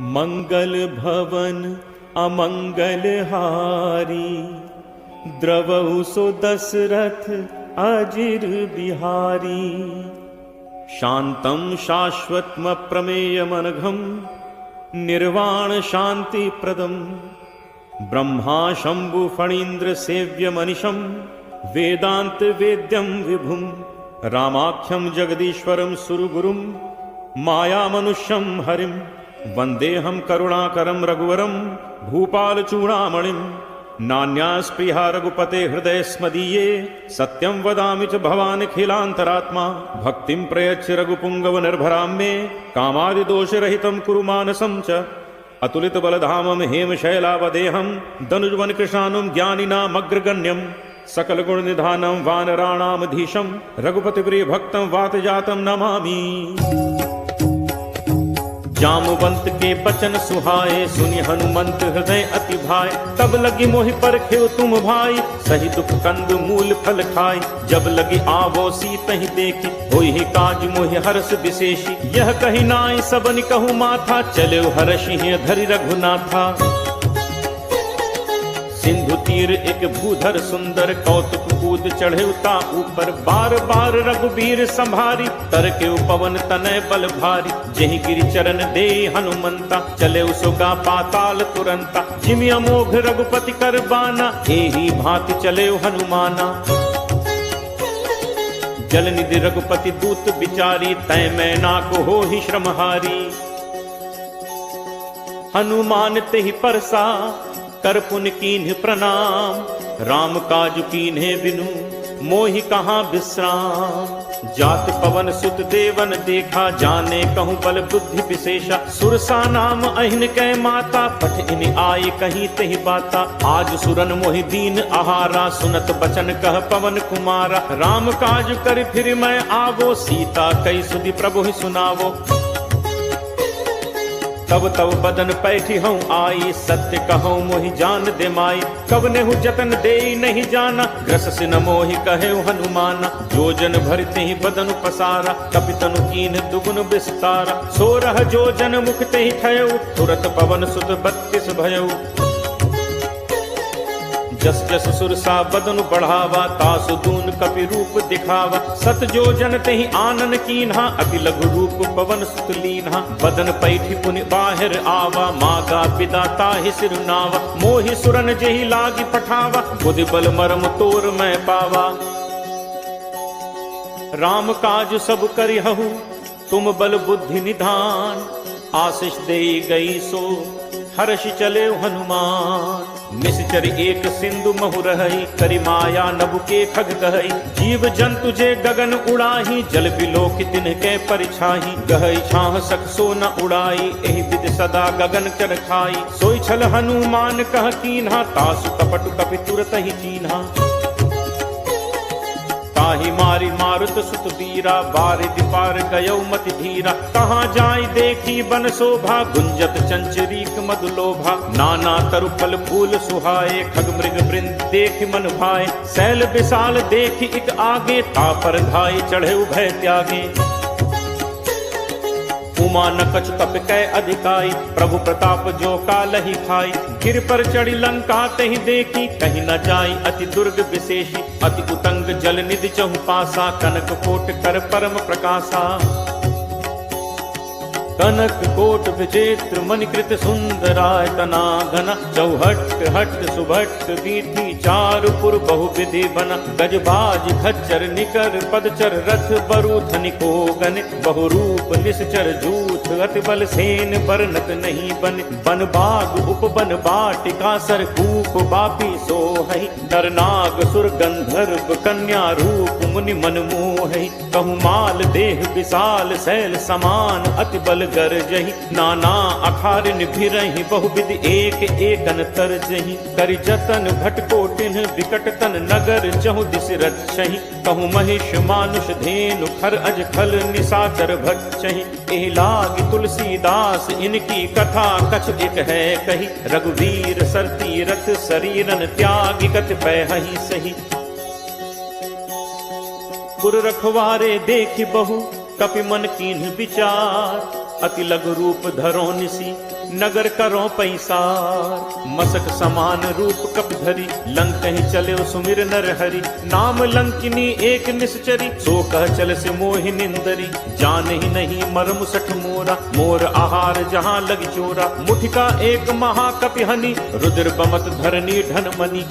मंगल भवन अमंगल हारी, द्रवहु सो दशरथ अजिर बिहारी। शांतं शाश्वतम प्रमेयमनघं, निर्वाण शांति प्रदम। ब्रह्मा शंभु फणीन्द्र सेव्य मनिषं, वेदांत वेद्यं विभुं। रामाख्यं जगदीश्वरं सुरगुरुं, माया मनुष्यं हरिं। वंदेहं करुणाकरं रघुवरं, भूपाल चूड़ामणिं। नान्यास्पृहा रघुपते हृदय स्मदीये, सत्यं वदामि च भवानखिलान्तरात्मा। भक्तिं प्रयच्छ रघुपुंगव निर्भरां मे, कामादिदोषरहितं कुरु मानसं च। अतुलित बलधामं हेमशैलावदेहं, दनुजवन कृशानुं ज्ञानिनामग्रगण्यं। सकल गुण निधानं वानराणामधीशं, रघुपति प्रिय भक्तं वातजातं नमामि। जामवंत के बचन सुहाए, सुनि हनुमंत हृदय अति भाए। तब लगी मोहि परखेउ तुम भाई, सही दुख कंद मूल फल खाए। जब लगी आवो सीतहि देखी, होहि काज मोहि हर्ष विशेषी। यह कही नाई सबनि कहु माथा, चले हर्षि धरि रघुनाथा। सिंधु तीर एक भूधर सुंदर, कौतुक कूद चढ़े ता ऊपर। बार बार रघुबीर संभारी, तर के पवन तनय बल भारी। जहि गिरि चरण दे हनुमंता, चले उसोगा पाताल तुरंता। जिमि अमोघ रघुपति कर बाना, एही भांति चले हनुमाना। जल निधि रघुपति दूत बिचारी, तय मैं नाको हो ही श्रमहारी। हनुमान तेहि परसा, कर पुन कीन्ह प्रणाम। राम काज कीन्हे बिनु, मोहि कहाँ विश्राम। जात पवन सुत देवन देखा, जाने कहूँ बल बुद्धि विशेषा। सुरसा नाम अहिन कै माता, पठ इन आए कहीं तहि बाता। आज सुरन मोहि दीन आहारा, सुनत बचन कह पवन कुमारा। राम काज कर फिर मैं आवो, सीता कई सुधि प्रभु ही सुनावो। तब तब बदन पैठी हूँ आई, सत्य कहूँ मोहि जान दे माई। कब नेहु जतन दे नहीं जाना, ग्रस से न मोहि कहे हनुमाना। जोजन भरते ही बदन पसारा, कपितनु कीन दुगुन विस्तारा। 16 जोजन मुख ते ही ठयऊ, तुरत पवन सुत 32 भयऊ। जस जस सुरसा बदन बढ़ावा, तासु दून कपि रूप दिखावा। 7 जोजन तेहि आनन कीन्हा, अति लघु रूप पवन सुत लीन्हा। बदन पैठी पुनि बाहिर आवा, मागा पिता ताहि सिरुनावा। मोहि सुरन जेहि लागी पठावा, बुद्धि बल मरम तोर मैं पावा। राम काज सब करिहु, तुम बल बुद्धि निधान। आशीष दे गई सो, हर्ष चले हनुमान। निश्चर एक सिंधु महु रहई, करि माया नभु के खग कहई। जीव जंतु जे गगन उड़ाही, जल बिलोक तिनके परिछाही। गहई छाह सक सो न उड़ाई, एहि विद सदा गगन चर खाई। सोई छल हनुमान कह कीन्हा, तासु कपट कपि तुरत ही चीन्हा। ताहि मारी मारुत सुत वीरा, बारिधि पार गयौ मति धीरा। कहाँ जाय देखी बन शोभा, गुंजत चंचरीक मधुलोभा। नाना तरु फल फूल सुहाए, खग मृग वृंद देखि मन भाए। शैल विशाल देखि इक आगे, तापर धाय चढ़े भय त्यागे। उमा न कछु कपि कै अधिकाई, प्रभु प्रताप जो कालहि खाई। गिर पर चढ़ी लंका तहि देखी, कहीं न जाई अति दुर्ग विशेषी। अति उतंग जल निधि चहु पासा, कनक कोट कर परम प्रकाशा। कनक कोट विचित्र मणिकृत सुंदरायतना घना। चौहट हट सुभट वीथी, चारुपुर बहुविधि बना। गजबाज खच्चर निकर पदचर, रथ बरु धनिको गन। बहुरूप निश्चर जूथ, अति बल सेन बरनत नहीं बन। बन बाग उपवन बाटिका, सर कूप बापी सोहई। नर नाग सुर गंधर्व कन्या, रूप मुनि मन मोहई। कहु माल देह विशाल, शैल समान अति बल गरजहि। नाना अखारिन भिरहि, बहुविध एक एकन तरजहि। करि जतन भटकोटिन, विकट तन नगर चहु दिस रक्षहि। कहु महिष मानुष धेनु, खर अज खल निशाचर भक्षहि। एहि लागी तुलसीदास, इनकी कथा कछु एक है कही। रघुवीर सरती रथ, शरीरन त्यागी कत पैहि सही। पुर रखवारे देखि बहु, कपि मन कीन्ह विचार। अति लघु रूप धरो निसी नगर करो पैसार। मसक समान रूप कप धरी लंक ही चले सुमिर नर हरि। नाम लंकिनी एक निश्चरी सो कह चल से मोहि निंदरी। जान ही नहीं मर्म सठ मोरा मोर आहार जहाँ लग चोरा। मुठिका एक महाकपिहनि रुद्र बमत धरनी धन मनी।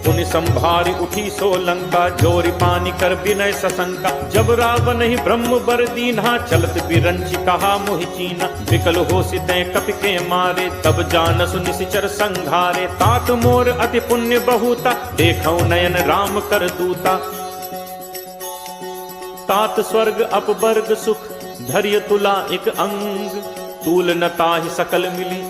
पुनि संभारी उठी सो लंका जोरी पानी कर विनय सशंका। जब रावण ही ब्रह्म बर दीन्हा चलत बिरंची कहा मोहि चीना। विकल हो सिते कपि के मारे तब जानसु निशिचर संघारे। तात मोर अति पुण्य बहुता देखौ नयन राम कर दूता। तात स्वर्ग अपवर्ग सुख धैर्य तुला एक अंग। तूल न ताहि सकल मिली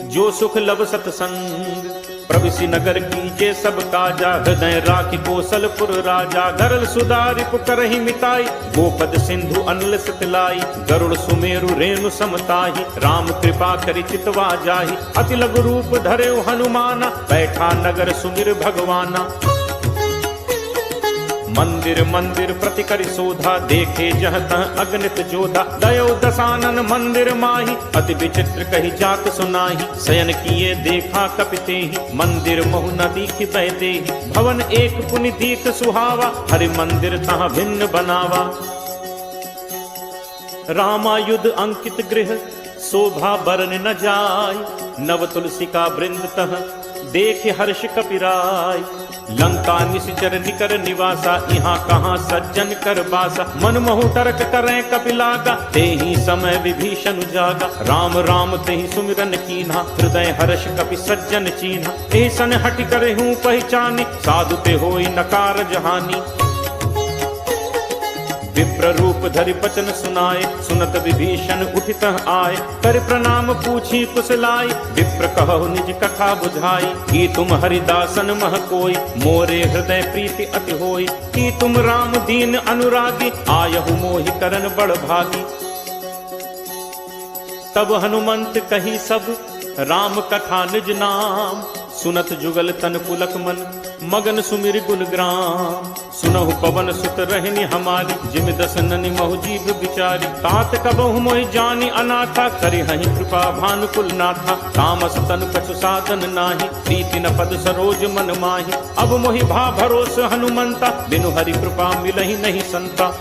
जो सुख लब सतसंग। प्रविशि नगर कीजे सब काजा हृदय राखि कौशलपुर राजा। गरल सुधारि पुकरहि मिताई गोपद सिंधु अनल सितलाई। गरुड़ सुमेरु रेणु समताहि राम कृपा करि चितवा जाहि। अति लघु रूप धरेउ हनुमाना बैठा नगर सुमिर भगवाना। मंदिर मंदिर प्रति करि शोधा देखे जह तह अगणित जोधा। दयो दसानन मंदिर माही अति विचित्र कही जात सुनाही। शयन किए देखा कपिते ही मंदिर महु न दीख बहते ही। भवन एक पुनि दीख सुहावा हरि मंदिर तहाँ भिन्न बनावा। रामायुध अंकित गृह शोभा बरन न जाय। नव तुलसी का वृंद तह देख हर्ष कपिराय। लंका निशिचर निकर निवासा यहाँ कहाँ सज्जन कर बासा। मन महु तर्क करें कपिलागा तेहि समय विभीषण जागा। राम राम तेहि सुमिरन कीन्हा हृदय हर्ष कपि सज्जन चीन्हा। एहि सन हटि करे हूँ पहचानी साधु ते होई नकार जहानी। विप्र रूप धरि बचन सुनाए सुनत विभीषण उठित आए। कर प्रणाम पूछी कुशलाई विप्र कहु निज कथा बुझाई। कि तुम हरिदासन मह कोई मोरे हृदय प्रीति अति होई। कि तुम राम दीन अनुरागी आयहु मोहि करन बड़ भागी। तब हनुमंत कही सब राम कथा निज नाम। सुनत जुगल तन पुलक मन मगन सुमिर गुण ग्राम। सुनहु पवन सुत रहनी हमारी जिम दस ननि महु जीव बिचारी। तात कबहु मोहि जानी अनाथा करि हहि कृपा भानुकुल नाथा। तामस तन कछु साधन नाही प्रीति न पद सरोज मन माही। अब मोहि भा भरोस हनुमंता बिनु हरि कृपा मिलहि नहीं संता।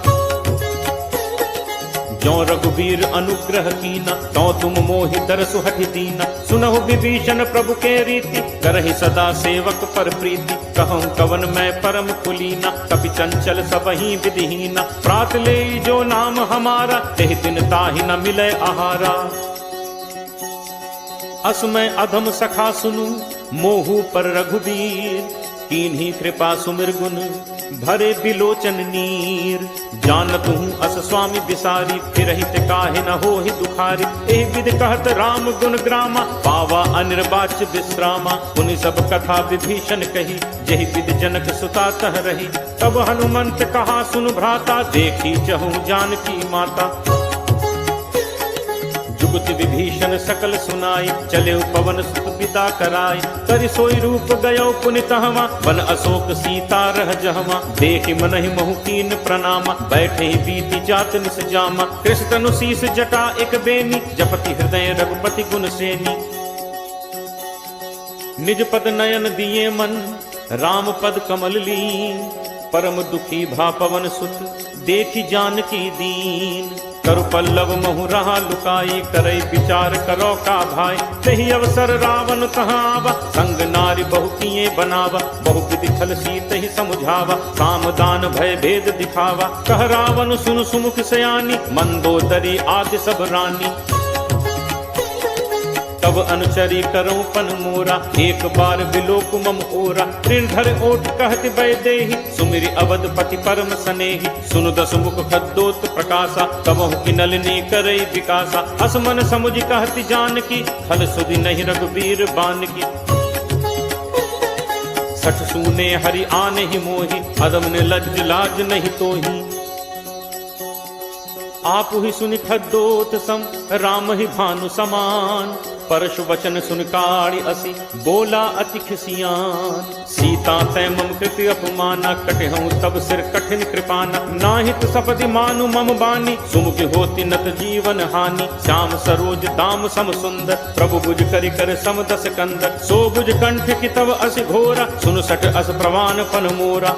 जो रघुवीर अनुग्रह कीना तो तुम मोहि दरसु हठि दीना। सुनहु विभीषण प्रभु के रीति करहि सदा सेवक पर प्रीति। कहूँ कवन मैं परम कुलीना कपि चंचल सबहि विधिहीना। प्रात ले जो नाम हमारा तेहि दिन ताहि न मिले आहारा। असमय अधम सखा सुनु मोहु पर रघुवीर। कीन्ही कृपा सुमिर गुण भरे बिलोचन नीर। जानत हूँ अस स्वामी बिसारी फिरहित काहे न होहि दुखारी। एहि विधि कहत राम गुण ग्रामा पावा अनिर्वाच्य विश्रामा। पुनि सब कथा विभीषण कही जहि विधि जनक सुता तह रही। तब हनुमंत कहा सुन भ्राता देखी चहु जानकी माता। जुगति विभीषण सकल सुनाई चले पवन सुत पिता कराई। करि सोई रूप गयो पुनि तहवा वन अशोक सीता रह जहवा। देखि मनहि महु कीन प्रणामा बैठे ही बीती जात निस जामा। कृष्ण तनु शीस जटा एक बेनी जपति हृदय रघुपति गुण सेनी। निज पद नयन दिए मन राम पद कमल लीन। परम दुखी भा पवन सुत देखि जानकी दीन। करु पल्लव महु रहा लुकाई करई विचार करो का भाई। तही अवसर रावण कहाँ आवा संग नारी बहु किए बनावा। बहु विधि छल सीत ही समुझावा साम दान भय भेद दिखावा। कह रावण सुन सुमुख सयानी मंदोदरी आदि सब रानी। तब अनुचरी करो पन मोरा एक बार बिलोक मम ओरा। निर्धर ओट कहति वैदेही सुमिरि अवधपति परम सनेही। सुनु दस मुख खद्दोत प्रकाशा कबहु की नलिनी करई विकासा। असमन समुझ कहति जानकी खल सुधि नहीं रघुवीर बानकी। सठ सूने हरि आने ही मोही अदम ने लज्ज लाज नहीं तोही। आप ही सुनि खद्दोत सम राम ही भानु समान। परशु वचन सुन काढ़ी असी बोला अति खिसियान। सीता तै मम कृति अपमाना कटे हूँ तब सिर कठिन कृपाना। नाहित सपदि मानु मम बानी सुमुख होती नत जीवन हानि। श्याम सरोज दाम सम सुंदर प्रभु भुज करि कर सम दस कंदर। सो भुज कंठ की तव अस घोरा सुन सठ अस प्रवान पन मोरा।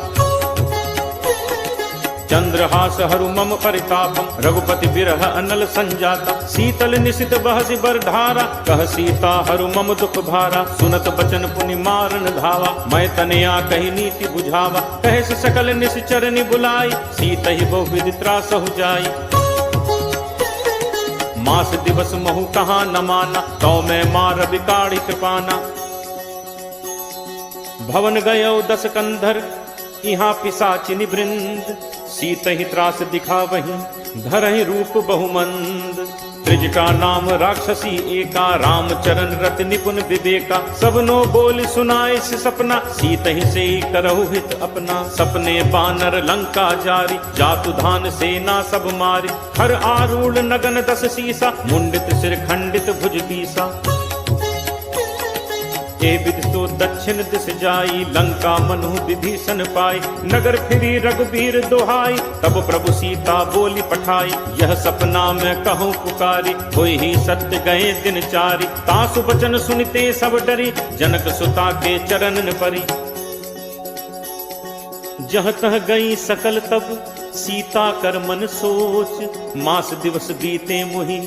चंद्रहास हरु मम परितापम रघुपति बिरह अनल संजाता। शीतल निशित बहसि बर धारा कह सीता हरु मम दुख भारा। सुनत बचन पुनि मारन धावा मैं तनया कही नीति बुझावा। कहे से सकल निश्चरनि बुलाई सीत ही बहु विधि त्रासहु जाई। मास दिवस महु कहाँ न माना तो मैं मार बिकाड़ी कृपाना। भवन गयो दस कंधर यहाँ पिशाचिनी वृंद। सीत ही त्रास दिखा वहीं धरहि रूप बहुमंद। त्रिजटा नाम राक्षसी एका रामचरण रत निपुण विवेका। सबनो बोल सुनाए से सपना सीत ही से करहु हित अपना। सपने बानर लंका जारी जातु धान सेना सब मारी। हर आरूढ़ नगन दस सीसा मुंडित सिर खंडित भुज बीसा। ए विधि तो दक्षिण दिस जाई लंका मनु विभीषण पाई। नगर फिरी रघुबीर दोहाई तब प्रभु सीता बोली पठाई। यह सपना मैं कहूँ पुकारी होई ही सत्य गए दिन चारी। तासु बचन सुनते सब डरी जनक सुता के चरणन परी। जह तह गई सकल तब सीता कर मन सोच। मास दिवस बीते मुहि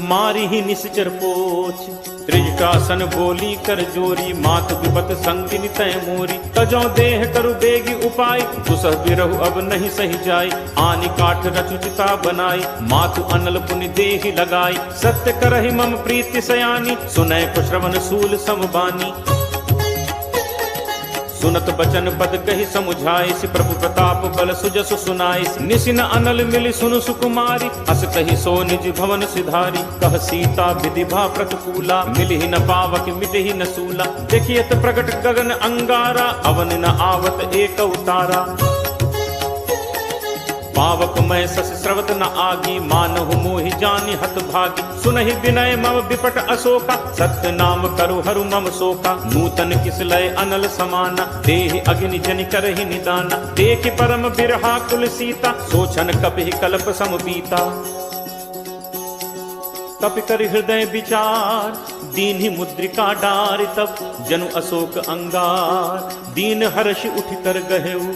मारी ही निश्चर पोच। त्रिजटासन बोली कर जोरी मात विपत संगिनी तय मोरी। तजौ देह करु बेगी उपाय दुसह बिरहु अब नहीं सही जाय। आनि काठ रचुचिता बनाई मातु अनल पुनि देहि लगाई। सत्य करहि मम प्रीति सयानी सुनय को श्रवण सूल समबानी। सुनत बचन पद कही समुझाई प्रभु प्रताप बल सुजसु सुनाई। निसिन अनल मिली सुनु सुकुमारी अस कही सो निज भवन सिधारी। कह सीता विधि भा प्रतिकूला मिली न पावक मिट ही न सूला। देखियत प्रगट गगन अंगारा अवन न आवत एक उतारा। पावक मैं सस स्रवत न आगी मानहु मोहि जानि हत भागी। सुनहि विनय मम विपट अशोका सत्य नाम करु हरु मम शोका। नूतन किसलय अनल समाना देहि अग्नि जनि करहि निदाना। देखि परम बिरहा कुल सीता सोचन कपि कल्प सम बीता। कपि कर हृदय विचार दीन्हि मुद्रिका डारि तब जनु अशोक अंगार। दीन हर्ष उठ कर गहेऊ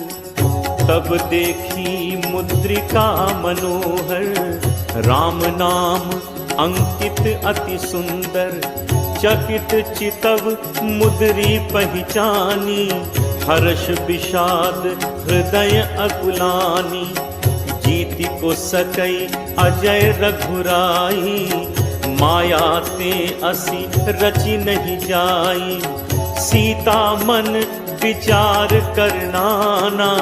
तब देखी मुद्रिका मनोहर। राम नाम अंकित अति सुंदर चकित चितव मुद्री पहचानी। हर्ष विषाद हृदय अकुलानी जीति को सकई अजय रघुराई। माया ते असी रचि नहीं जाई सीता मन विचार करनाना।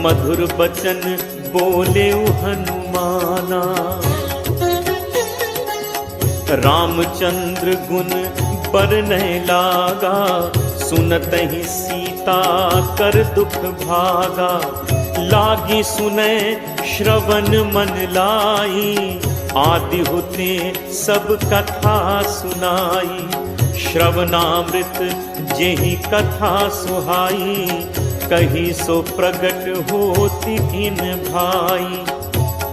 मधुर बचन बोले हनुमाना। रामचंद्र गुण बरनय लागा सुनत ही सीता कर दुख भागा। लागी सुने श्रवण मन लाई आदि होते सब कथा सुनाई। श्रवणामृत जेहि कथा सुहाई कही सो प्रगट होती इन भाई।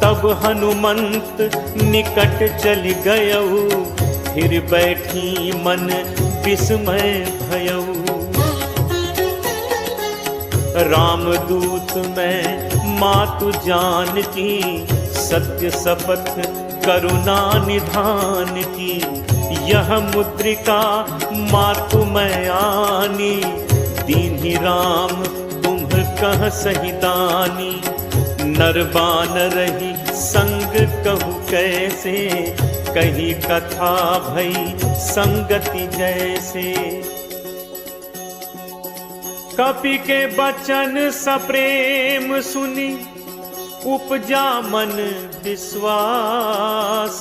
तब हनुमंत निकट चल गयऊ फिर बैठी मन विस्मय भयऊ। रामदूत मैं मातु जानकी सत्य शपथ करुणा निधान की। यह मुद्रिका मातु मैं आनी दीन्हि राम तुम कह सही दानी। नरबान रही संग कहु कैसे कही कथा भई संगति जैसे। कपि के बचन सप्रेम सुनी उपजा मन विश्वास।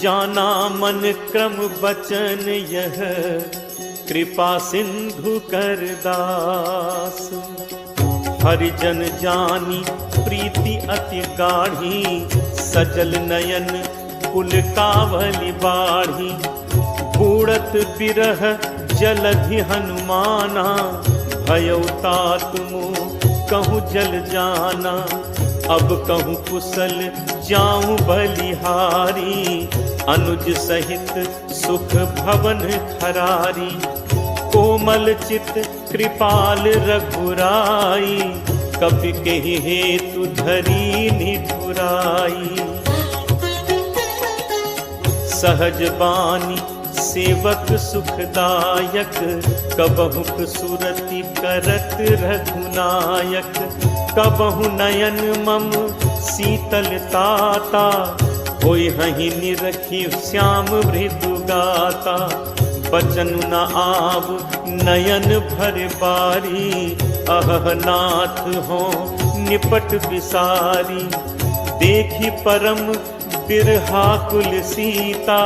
जाना मन क्रम बचन यह कृपा सिंधु कर दास। हरिजन जानी प्रीति अति गाढ़ी सजल नयन कुल कावली बाढ़ी। बूढ़त बिरह जलधि हनुमाना, भयउ तात मुँह कहूँ जल जाना। अब कहूँ कुशल जाऊं बलिहारी, अनुज सहित सुख भवन खरारी। कोमल चित कृपाल रघुराई, कपि केहि हेतु धरी निठुराई। सहज बानी सेवक सुखदायक, कबहुक सुरति करत रघुनायक। कबहु नयन मम शीतलताता, होय हहि निरखि श्याम मृदु गाता। बचन न आव नयन भर बारी, अह नाथ हो निपट बिसारी। देखी परम बिरहाकुल सीता,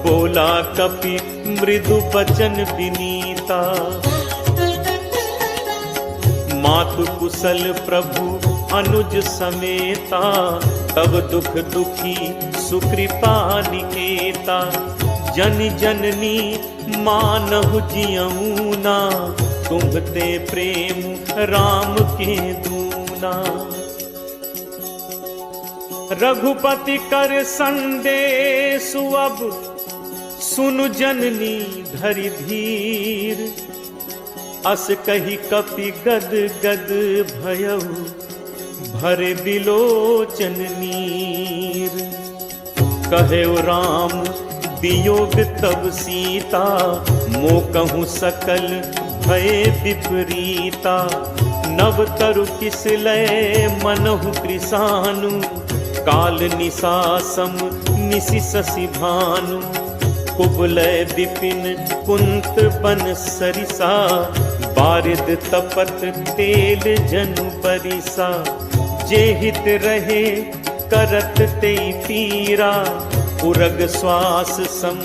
बोला कपि मृदु बचन विनीता। मातु कुशल प्रभु अनुज समेता, तब दुख दुखी सुकृपा निकेता। जन जननी मानहु जियऊना, तुम्हते प्रेम राम के दूना। रघुपति कर संदेशु अब, सुनु जननी धरि धीर। अस कही कपि गद गद भयउ, भरे बिलोचन नीर। कहेउ राम वियोग तब सीता, मोकहु सकल भय विपरीता। नव तरु किस लय मनहु कृसानु, काल निसासम निसि शशि भानु। कुबलय विपिन कुंत बन सरिसा, बारिद तपत तेल जनु बरिसा। जे हित रहे करत ते पीरा, उरग श्वास सम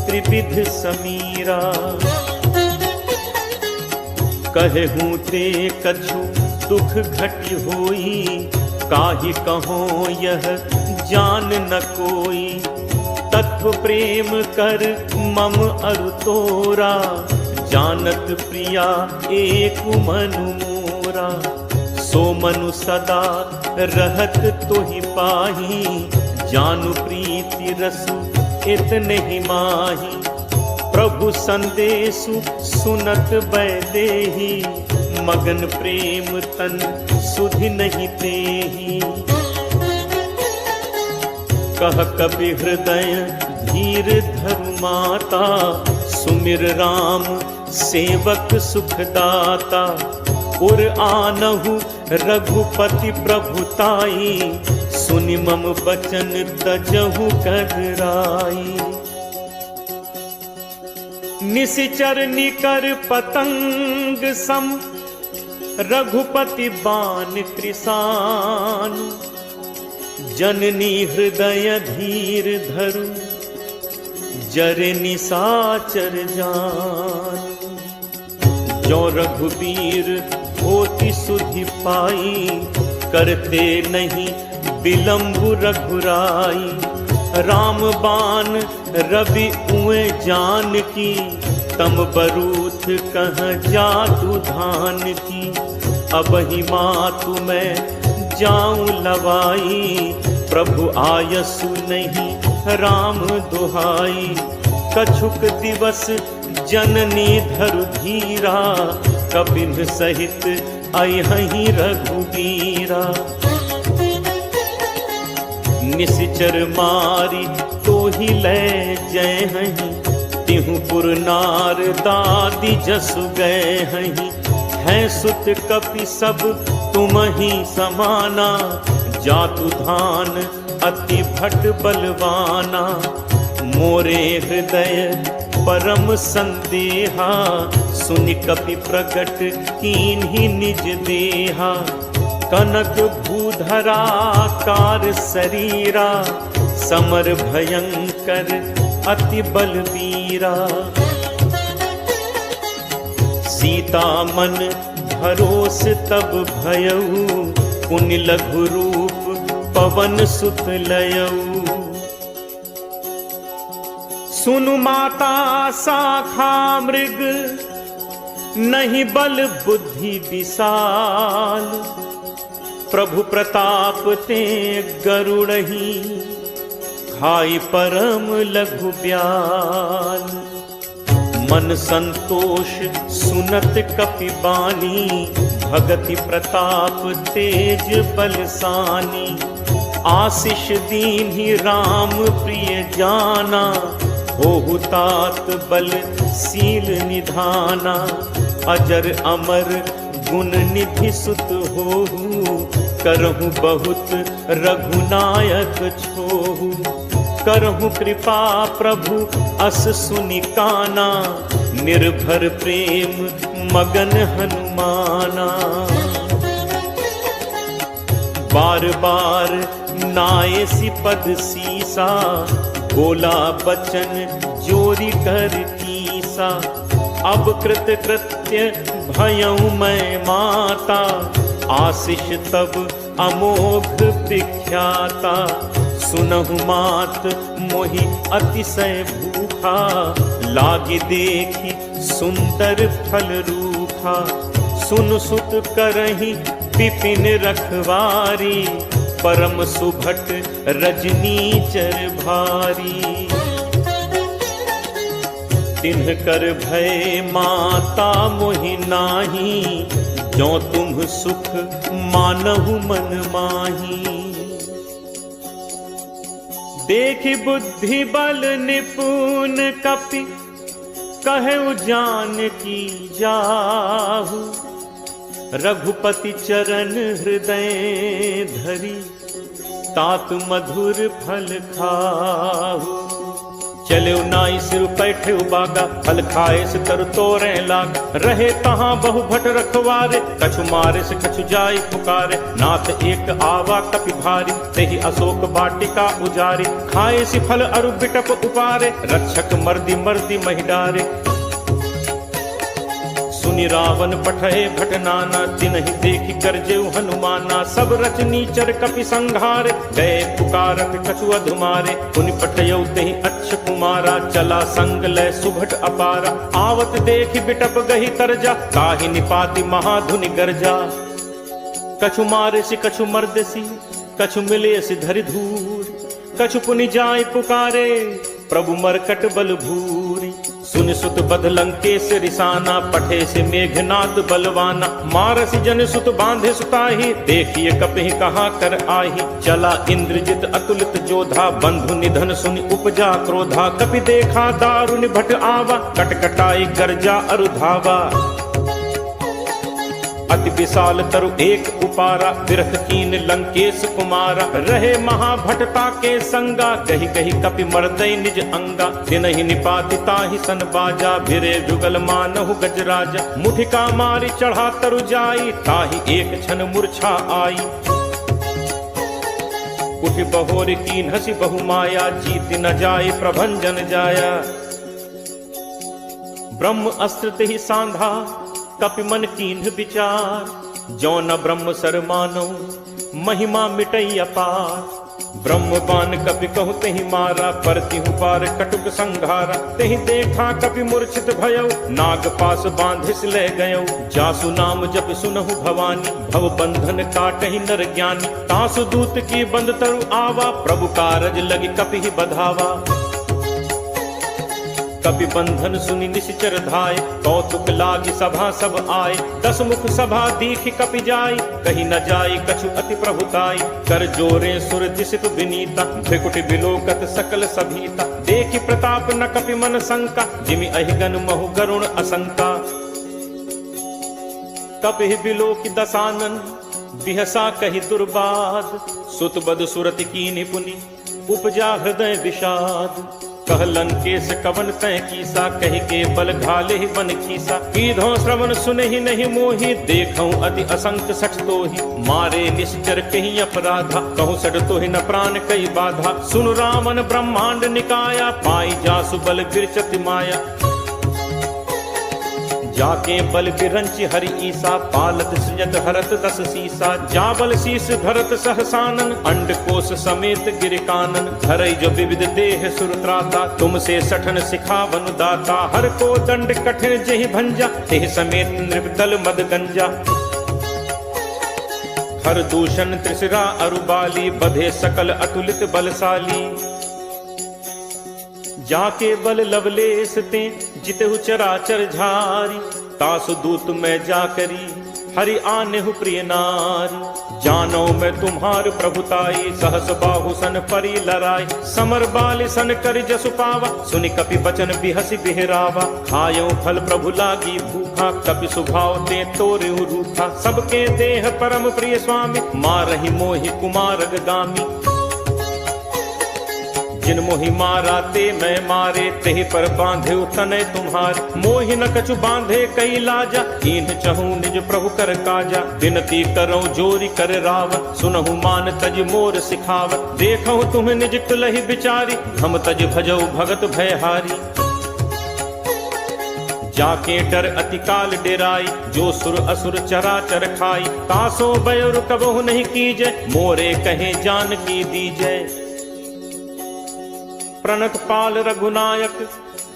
त्रिविध समीरा। कहूँ ते कछु दुख घट होई, काहि कहो यह जान न कोई। तत्व प्रेम कर मम अरु तोरा, जानत प्रिया एक मनु मोरा। सो मनु सदा रहत तोहि पाही, जानु प्रीति रसु इतने ही माही। प्रभु संदेशु सुनत बैदेही, मगन प्रेम तन सुधि नहीं तेही। कह कपि हृदय धीर धरु माता, सुमिर राम सेवक सुखदाता। उर आनहु रघुपति प्रभुताई, सुनि मम बचन तजहु कदराई। निशिचर निकर पतंग सम, रघुपति बान कृसान। जननी हृदय धीर धरु, जरे निसाचर जान। जो रघुबीर होति सुधि पाई, करते नहीं विलंबु रघुराई। राम बान रवि उए जान की, तम बरूथ कह जातु धान की। अब ही मातु मैं जाऊं लवाई, प्रभु आयसु नहीं राम दुहाई। कछुक दिवस जननी धरु धीरा, कपिन सहित अयहि रघुबीरा। निशिचर मारी तो ही ले जय हहीं, तिहु पुर नार दादी जसु गए हहीं। हैं सुत कपि सब तुम ही समाना, जातु धान अति भट बलवाना। मोरे हृदय परम संदेहा, सुनि कपि प्रगट कीन्ही निज देहा। कनक भूधरा कार शरीरा, समर भयंकर अति बलवीरा। सीता मन भरोस तब भयऊ, पुनि लघु रूप पवन सुत लयऊ। सुनु माता शाखा मृग, नहीं बल बुद्धि विशाल, प्रभु प्रताप ते गरुड़ही, खाई परम लघु ब्याल। मन संतोष सुनत कपि बानी, भगति प्रताप तेज बलसानी। आशीष दीन्हि राम प्रिय जाना, होहु तात बल सील निधाना। अजर अमर गुण निधि सुत होहु, करहु बहुत रघुनायक छोहु। करहु कृपा प्रभु अस सुनि काना, निर्भर प्रेम मगन हनुमाना। बार बार नायसी पद सीसा, बोला बचन जोरी कर कीसा। अब कृत कृत्य भयउ मैं माता, आशीष तब अमोघ विख्याता। सुनहु मात मोहि अतिशय भूखा, लागी देखी सुंदर फल रूखा। सुन सुत करहि विपिन रखवारी, परम सुभट रजनीचर भारी। तिन्ह कर भय माता मोहि नाही, जो तुम सुख मानहु मन माही। देखि बुद्धि बल निपुण कपि, कहु जानकी जाहु। रघुपति चरण हृदय धरी, तात मधुर फल खाहु। चले नाई सिर पैठे बागा, फल खाए से तर तोरे लाग। रहे तहाँ बहु भट रखवारे, कछु मारे से कछु जाई पुकारे। नाथ एक आवा कपि भारी, तेहि अशोक वाटिका उजारी। खाए सी फल अरु बिटप उपारे, रक्षक मर्दी मर्दी महि डारे। सुनि रावण पठे भट नाना, तिन्हि देखि गरजेउ हनुमाना। सब रचनीचर कपि संघारे, गए पुकारत कछु अधुमारे। पुनि पठयउ तेहि अच्छ कुमारा, चला संग लय सुभट अपारा। आवत देखि बिटप गही तरजा, काहि निपाति महाधुनि गर्जा। कछु मारे सि कछु मर्दसी, कछु मिले सि धरि धूर। कछु पुनि जाय पुकारे, प्रभु मरकट बल भूरी। सुन सुत बध लंकेश रिसाना, पठे से मेघनाद बलवाना। मारस जन सुत बांधे सुताही, देखिए कपहि कहाँ कर आही। चला इंद्रजित अतुलित जोधा, बंधु निधन सुनि उपजा क्रोधा। कपि देखा दारुनि भट आवा, कटकटाई गर्जा अरु धावा। अति विशाल तरु एक उपारा, बिरख कीन लंकेश कुमारा। रहे महाभटता के संगा, कही कही कपि मर्दय निज अंगा। तिनहि निपाति ताहि सन बाजा, भिरे जुगल मानहु गजराजा। मुठिका मारी चढ़ा तरु जाई, ताहि एक क्षण मूर्छा आई। उठि बहोर कीन हसी बहु माया, जीत न जाय प्रभंजन जाया। ब्रह्म अस्त्र तेहि सांधा, कपि मन कीन्ह विचार। जो न ब्रह्म सर मानो, महिमा मिटई अपार। ब्रह्म बान कपि कहु तेहि मारा, परतिहु पार कटुक संघारा। तेहि देखा कपि मूर्छित भयउ, नाग पास बांधिस ले गयउ। जासु नाम जप सुनहु भवानी, भव बंधन काटहि नर ज्ञानी। तासु दूत की बंद तरु आवा, प्रभु कारज लगी कपि बधावा। कपि बंधन सुनि निश्चर धाय, कौतुक लागी सभा सब आए। दस मुख सभा दीखि कपि जाय, कहीं न जाय कछु अति प्रभुताई। कर जोरे सुर दिसित विनीता, भ्रिकुटि बिलोकत सकल सभीता। देखि प्रताप न कपि मन शंका, जिमि अहिगन महु गरुण असंका। कपि बिलोकि दसानन, बिहसा कहि दुर्बाद। सुत बद सुरति कीनि पुनि, उपजा हृदय विषाद। कह लंकेश कवन तै कीसा, कहि के बल घाले ही बन खीसा। कीधो श्रवण सुने ही नहीं मोही, देखऊं अति असंक सठ तोहि। मारे निश्चर कहीं अपराधा, कहूँ सठ तोहि न प्राण कई बाधा। सुन रामन ब्रह्मांड निकाया, पाई जासु बल गिरचति माया। जाके बल बिरंच हरि ईसा, पालत सृजत हरत दस सीसा। जाबल शीस धरत सहसानन, अंड कोश समेत गिर कानन। धरई जो विविध देह सुरत्राता, तुमसे सठन सिखावन दाता। हर को दंड कठिन जहि भंजा, तेह समेत नृपदल मद गंजा। हर दूषण त्रिशिरा अरुबाली, बधे सकल अतुलित बलशाली। जाके बल लवलेस ते, जितहु चराचर झारी। तासु दूत मैं जाकरी, हरि आनेहु प्रिय नारी। जानो मैं तुम्हार प्रभुताई, सहस बाहु सन परी लराई। समर बाल सन कर जसु पावा, सुनि कपि बचन बिहसि बिहरावा। खायो फल प्रभु लागी भूखा, कपि सुभाव ते तोरे रूखा। सबके देह परम प्रिय स्वामी, मारहि मोहि कुमारग गामी। जिन मोहि मारा ते मैं मारे, तेहि पर बांधे तनय तुम्हारे। मोहि न कछु बांधे कई लाजा, कीन्ह चहु निज प्रभु कर काजा। विनती करो जोरी कर रावत, सुनहु मान तज मोर सिखावत। देखहु तुम्हें निज कुलहि बिचारी, हम तज भजऊ भगत भयहारी। जाके डर अति काल डेराई, जो सुर असुर चराचर खाई। तासो बयुर कबहु नहीं कीजय, मोरे कहे जान की दीजय। प्रणत पाल रघुनायक,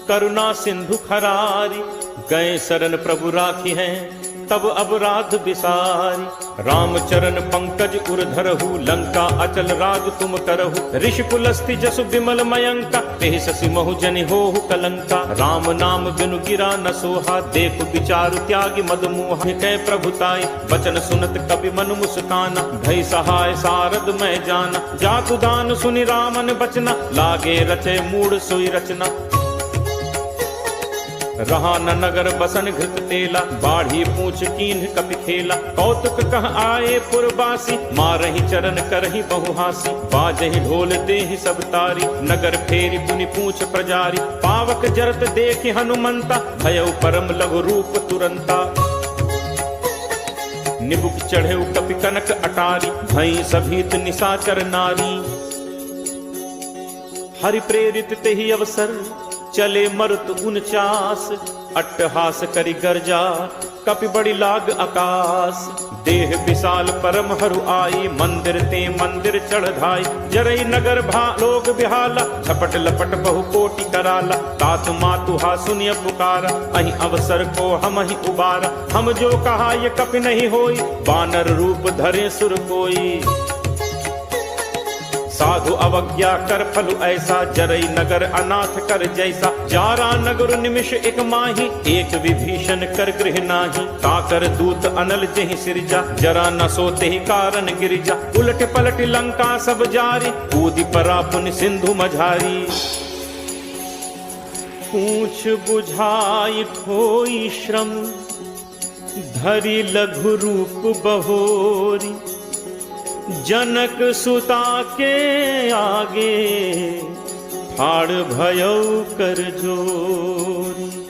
करुणा सिंधु खरारी। गए शरण प्रभु राखी हैं, तब अपराध बिसारी। रामचरण पंकज उर धरहु, लंका अचल राज तुम करहु। ऋषि कुलस्ति जसु विमल मयंका, तेहि शशि महु जनि होहु कलंका। राम नाम बिनु गिरा न सोहा, देखु विचारु त्यागी मद मोहा। कह प्रभुताई वचन सुनत कपि मनु मुस्काना। भई सहाय सारद मैं जाना, जातु दान सुनि रामन बचना। लागे रचे मूढ़ सोई रचना। रहा न नगर बसन घृत तेला, बाढ़ी पूछ कीन्ह कपि खेला। कौतुक कह आए पुरबासी, मारहि चरण करहि बहुहासी। बाजहि ढोल देहि सब तारी, नगर फेरी पुनि पूछ प्रजारी। पावक जरत देखि हनुमंता, भयउ परम लघु रूप तुरंता। निबुक चढ़े कपि कनक अटारी, भई सभीत निशाचर नारी। हरि प्रेरित तेहि अवसर, चले मरुत 49। अट्टहास करि गर्जा, कपि बड़ी लाग आकाश। देह विशाल परम हरु आई, मंदिर ते मंदिर चढ़ धाई। जरई नगर लोग बिहाला, झपट लपट बहु कोटि कराला। तात मातु हा सुनिय पुकारा, अहि अवसर को हम ही उबारा। हम जो कहा ये कपि नहीं होई, बानर रूप धरे सुर कोई। साधु अवज्ञा कर फलु ऐसा, जरई नगर अनाथ कर जैसा। जारा नगर निमिष एक माही, एक विभीषण कर गृह नाही। ताकर दूत अनल जहि सिरजा, जरा न सोते ही कारण गिरिजा। उलट पलट लंका सब जारी, कूदि परा पुनि सिंधु मझारी। पूछ बुझाई खोई श्रम, धरि लघु रूप बहोरी। जनक सुता के आगे, ठाड़ भयउ कर जोरी।